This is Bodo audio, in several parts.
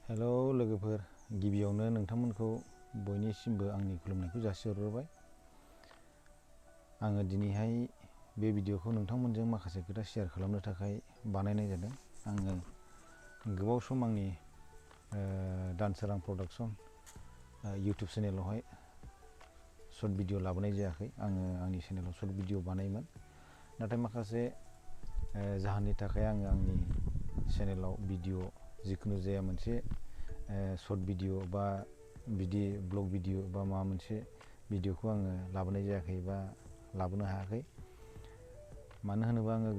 हेलौ लोगोफोर, गिबियावनो नोंथांमोनखौ बयनिसिमबो आंनि खुलुमनायखौ जासिहरबाय। आङो दिनैहाय बे भिडिअखौ नोंथांमोनजों माखासे खोथा शेयार खालामनो थाखाय बानायनाय जादों। आङो गोबाव सम आंनि डान्सोरां प्रडाक्सन इउटुब चेनेलावहाय शर्ट भिडिअ लाबोनाय जायाखै। आङो आंनि चेनेलाव शर्ट भिडिअ बानायोमोन, नाथाय माखासे जाहोननि थाखाय आङो आंनि चेनेलाव भिडिअ जिखुनु जाया मोनसे शर्ट भिडिअ बा बिदि ब्लग भिडिअ बा माबा मोनसे भिडिअखौ आङो लाबोनाय जायाखै बा लाबोनो हायाखै। मानो होनोबा आङो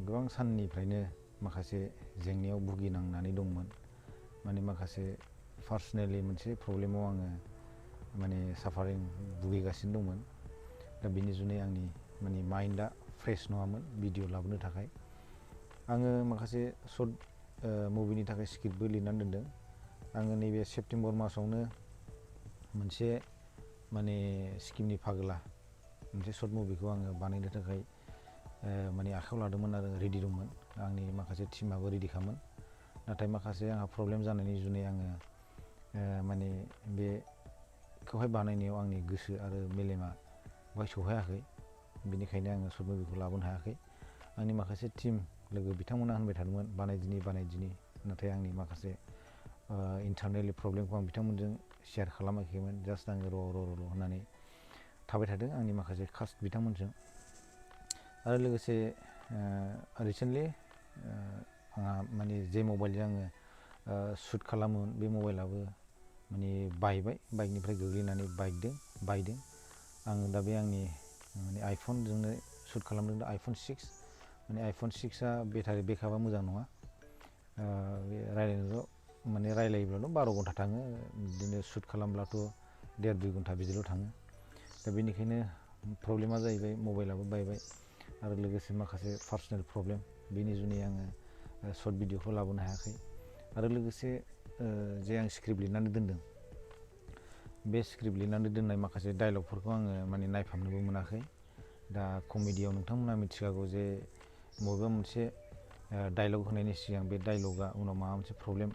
गोबां साननिफ्रायनो माखासे जेंनायाव भुगिनांनानै दंमोन। माने माखासे पार्सनेलि मोनसे प्रब्लेमाव आङो माने साफारिं भुगिगासिनो दंमोन। दा बेनि जुनै आंनि माने माइन्डआ फ्रेश नङामोन भिडिअ लाबोनो थाखाय। आङो माखासे शर्ट मुभिनि थाखाय स्क्रिप्टबो लिरनानै दोनदों। आङो नैबे सेप्तेम्बर मासावनो मोनसे माने सिक्किमनि फाग्ला मोनसे शर्ट मुभिखौ आङो बानायनो थाखाय माने आखायाव लादोंमोन आरो रेडि दंमोन। आंनि माखासे टिमाबो रेडिखामोन, नाथाय माखासे आंहा प्रब्लेम जानायनि जुनै आङो माने बेखौहाय बानायनायाव आंनि गोसो आरो मेलेमा बेवहाय सौहायाखै। बेनिखायनो आङो शर्ट मुभिखौ लाबोनो हायाखै। आंनि माखासे टिम लोगो बिथांमोना होनबाय थादोंमोन बानायदिनि, नाथाय आंनि माखासे इन्टारनेल प्रब्लेमखौ आं बिथांमोनजों शेयार खालामाखैमोन। जास्ट आङो र' होननानै थाबाय थादों आंनि माखासे कास्ट बिथांमोनजों। आरो लोगोसे रिसेन्टलि आंहा माने जे मबाइलजों आङो शुट खालामोमोन बे मबाइलाबो माने बाइकनिफ्राय गोग्लैनानै बायदों। आङो दा बे आंनि माने आइफनजोंनो शुट खालामदों। दा आइफन 6 माने आइफन 6आ बेटारि बेकआपआ मोजां नङा। बे रायलायोब्लाथ' 12 घन्टा थाङो, बिदिनो शुट खालामब्लाथ' 1.5-2 घन्टा बिदिल' थाङो। दा बेनिखायनो प्रब्लेमा जाहैबाय मबाइलाबो बायबाय आरो लोगोसे माखासे पार्सनेल प्रब्लेम, बेनि जुनै आङो शर्ट भिडिअखौ लाबोनो हायाखै। आरो लोगोसे जे आं स्क्रिप्ट लिरनानै दोनदों, बे स्क्रिप्ट लिरनानै दोननाय माखासे डायलगफोरखौ आङो माने नायफामनोबो मोनाखै। दा कमेडियाव नोंथांमोना मिथिखागौ जे बबेबा मोनसे डायलग होनायनि सिगां बे डायलगा उनाव माबा मोनसे प्रब्लेम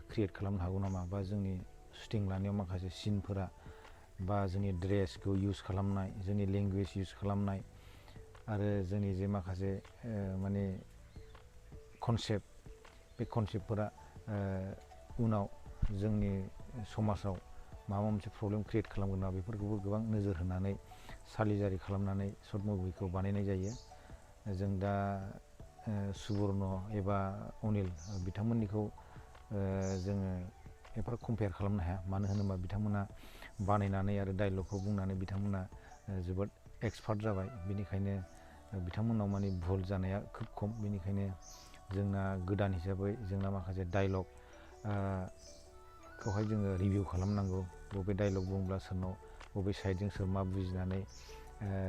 क्रियेट खालामनो हागौ नामा, बा जोंनि शुटिं लानायाव माखासे सिनफोरा बा जोंनि ड्रेसखौ इउस खालामनाय, जोंनि लेंगुवेज इउस खालामनाय आरो जोंनि जे माखासे माने कनसेप्ट, बे कनसेप्टफोरा उनाव जोंनि समाजाव माबा मोनसे प्रब्लेम क्रियेट खालामगोन नामा, बेफोरखौबो गोबां नोजोर होनानै सालिजारि खालामनानै शर्ट मुभिखौ बानायनाय जायो। जों दा सुबर्न एबा अनिल बिथांमोननिखौ जोङो एफा कम्पेयार खालामनो हाया। मानो होनोबा बिथांमोना बानायनानै आरो डायलगखौ बुंनानै बिथांमोना जोबोद एक्सपार्ट जाबाय। बेनिखायनो बिथांमोनाव माने भुल जानाया खोब खम। बेनिखायनो जोंना गोदान हिसाबै जोंना माखासे डायलग खौहाय जोङो रिभिउ खालामनांगौ। बबे डायलग बुंब्ला सोरनाव बबे साइडजों सोर मा बुजिनानै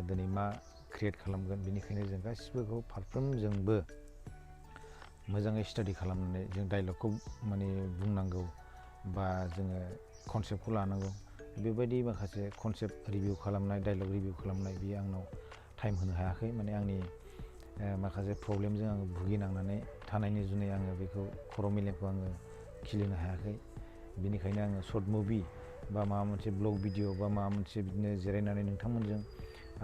दिनै मा क्रियेट खालामगोन। बेनिखायनो जों गासिबोखौ फारफ्रोमजोंबो मोजाङै स्टाडि खालामनानै जों डायलगखौ माने बुंनांगौ बा जोङो कनसेप्टखौ लानांगौ। बेबायदि माखासे कनसेप्ट रिभिउ खालामनाय, डायलग रिभिउ खालामनाय, बेयो आंनाव टाइम होनो हायाखै। माने आंनि माखासे प्रब्लेमजों आङो भुगिनांनानै थानायनि जुनै आङो बेखौ खर' मेलेमखौ आङो खिलिनो हायाखै। बेनिखायनो आङो शर्ट मुभि बा माबा मोनसे ब्लग भिडिअ बा माबा मोनसे बिदिनो जिरायनानै नोंथांमोनजों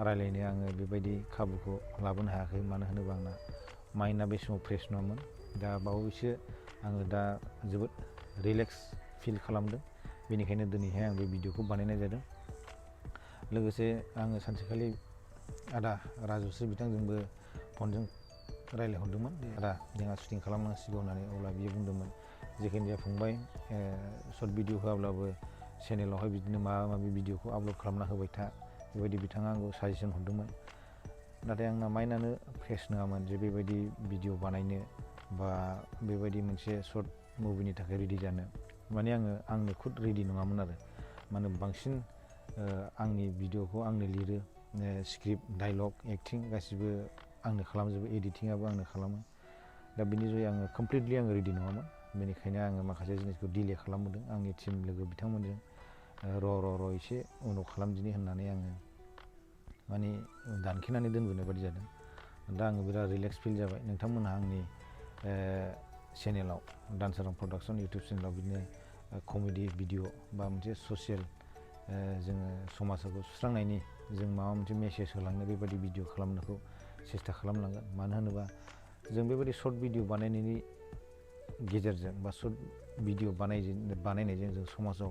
रायलायनो आङो बेबायदि खाबुखौ लाबोनो हायाखै। मानो होनोबा आंना माइन्डआ बे समाव फ्रेश नङामोन। दा बावैसो आङो दा जोबोद रिलेक्स फिल खालामदों। बेनिखायनो दिनैहाय आं बे भिडिअखौ बानायनाय जादों। लोगोसे आङो सानसेखालि आदा राजुस्रि बिथांजोंबो फनजों रायलायहरदोंमोन। आदा जोंहा शुटिं खालामनांसिगौ होननानै। अब्ला बियो बुंदोंमोन, जेखियानो जाया फंबाय, शर्ट भिडिअ होआब्लाबो चेनेलावहाय बिदिनो माबा माबि भिडिअखौ आपल'ड खालामना होबाय था। बेबायदि बिथाङा आंखौ साजेसन हरदोंमोन। नाथाय आंना माइन्डआनो फ्रेश नङामोन जे बेबायदि भिडिअ बानायनो बा बेबायदि मोनसे शर्ट मुभिनि थाखाय रेडि जानो। माने आंनो खुद रेडि नङामोन आरो। मानो बांसिन आंनि भिडिअखौ आंनो लिरो, स्क्रिप्ट, डायलग, एक्टिं गासिबो आंनो खालामजोबो, एडिटिंआबो आंनो खालामो। दा बिनि जुनै आङो कमप्लिटलि रेडि नङामोन। बेनिखायनो आङो माखासे जिनिसखौ डिले खालामबोदों आंनि टिम लोगो बिथांमोनजों। र' एसे उनाव खालामदिनि होननानै आङो माने दानखेनानै दोनबोनाय बायदि जादों। दा आङो बिराद रिलेक्स फिल जाबाय। नोंथांमोनहा आंनि चेनेलाव दानसोरां प्रडाक्सन इउटुब चेनेलाव बिदिनो कमेडि भिडिअ बा मोनसे ससियेल जोङो समाजखौ सुस्रांनायनि जों माबा मोनसे मेसेज होलांनो बेबायदि भिडिअ खालामनायखौ सेस्था खालामलांगोन। मानो होनोबा जों बेबायदि सर्ट भिडिअ बानायनायनि गेजेरजों बा सर्ट भिडिअ बानायनायजों जों समाजाव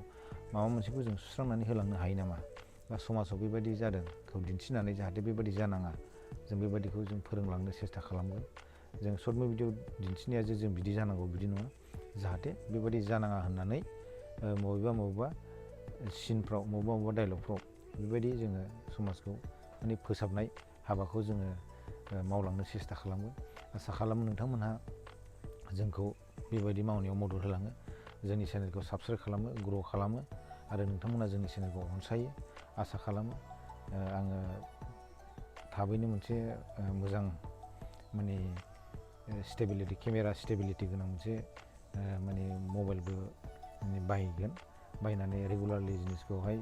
माबा मोनसेखौ जों सुस्रांनानै होलांनो हायो नामा, बा समाजाव बेबायदि जादोंखौ दिन्थिनानै जाहाथे बेबायदि जानाङा जों बेबायदिखौ जों फोरोंलांनो सेस्था खालामगोन। जों सर्ट भिडिअ दिन्थिनाया जे जों बिदि जानांगौ बिदि नङा, जाहाथे बेबायदि जानाङा होननानै बबेबा सिनफ्राव बबेबा डायलगफ्राव बेबायदि जोङो समाजखौ माने फोसाबनाय हाबाखौ जोङो मावलांनो सेस्था खालामगोन। आसा खालामो नोंथांमोनहा जोंखौ बेबायदि मावनायाव मदद होलाङो, जोंनि चेनेलखौ साबस्क्राइब खालामो, ग्र' खालामो आरो नोंथांमोना जोंनि चेनेलखौ अनसायो आसा खालामो। आङो थाबैनो मोनसे मोजां माने स्टेबिलिटि केमेरा स्टेबिलिटि गोनां मोनसे माने मबाइलबो माने बायनानै रेगुलारलि जिनिसखौहाय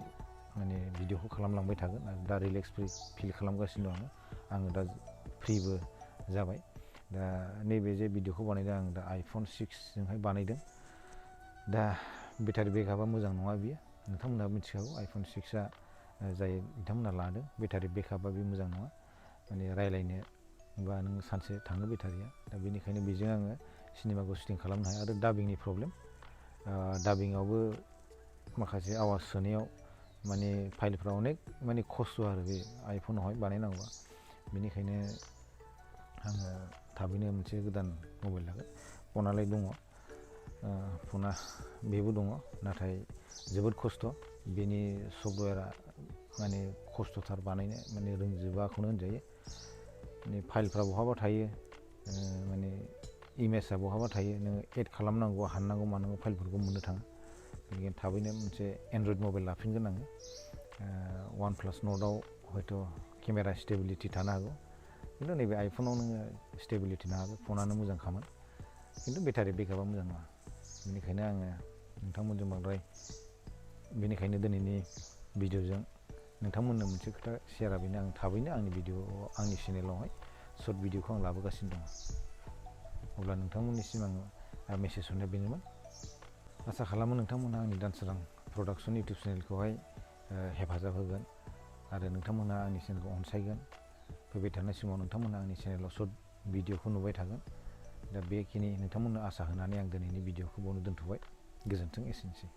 माने भिडिअखौ खालामलांबाय थागोन। आरो दा रिलेक्स फिल खालामगासिनो दं आङो दा फ्रिबो जाबाय। दा नैबे जे भिडिअखौ बानायदों आं दा iPhone 6जोंहाय बानायदों। दा बेटारि बेकआपआ मोजां नङा बियो, नोंथांमोनहा मिथिखागौ iPhone 6आ जाय बिथांमोनहा लादों बेटारि बेकआपआ बे मोजां नङा, माने रायलायनो बा नों सानसे थाङो बेटारिया। दा बेनिखायनो बेजों आङो सिनेमाखौ शुटिं खालामनो हाया। आरो डाबिंनि प्रब्लेम, डाबिंआवबो माखासे आवाज सोनायाव माने फाइलफ्रा अनेक माने खस्थ' आरो बे आइफनावहाय बानायनांगौआ। बेनिखायनो आङो थाबैनो मोनसे गोदान मबाइल लागोन। फनालाय दङ, फना बेबो दङ, नाथाय जोबोद खस्थ'। बेनि सफ्टवेरा माने खस्थ'थार बानायनो, माने रोंजोबाखौनो होनजायो। माने फाइलफ्रा बहाबा थायो, माने इमेजआ बहाबा थायो, नोङो एड खालामनांगौ हाननांगौ मानांगौ फाइलफोरखौ मोननो थाङा। बेनिखायनो थाबैनो मोनसे एन्ड्रइड मबाइल लाफिनगोन आङो। वान प्लास नटआव हयथ' केमेरा स्टेबिलिटि थानो हागौ, खिन्थु नैबे आइफनाव नोङो स्टेबिलिटि थानो हागौ। फनानो मोजांखामोन, खिन्थु बेटारि बेकआपआ मोजां नङा। बेनिखायनो आङो नोंथांमोनजों बांद्राय, बेनिखायनो दिनैनि भिडिअजों नोंथांमोननो मोनसे खोथा शेयारा बेनो, आं थाबैनो आंनि चेनेलावहाय सर्ट भिडिअखौ आं लाबोगासिनो दङ। अब्ला नोंथांमोननिसिम आङो मेसेज हरनाया बेनोमोन। आसा खालामो नोंथांमोनहा आंनि दानसोरां प्रडाक्सन इउटुब चेनेलखौहाय हेफाजाब होगोन आरो नोंथांमोनहा आंनि चेनेलखौ अनसायगोन। फैबाय थानाय समाव नोंथांमोनहा आंनि चेनेलाव सर्ट भिडिअखौ नुबाय थागोन। दा बेखिनि नोंथांमोननो आसा होनानै आं दिनैनि भिडिअखौ बावनो दोनथ'बाय। गोजोन्थों, एसेनोसै।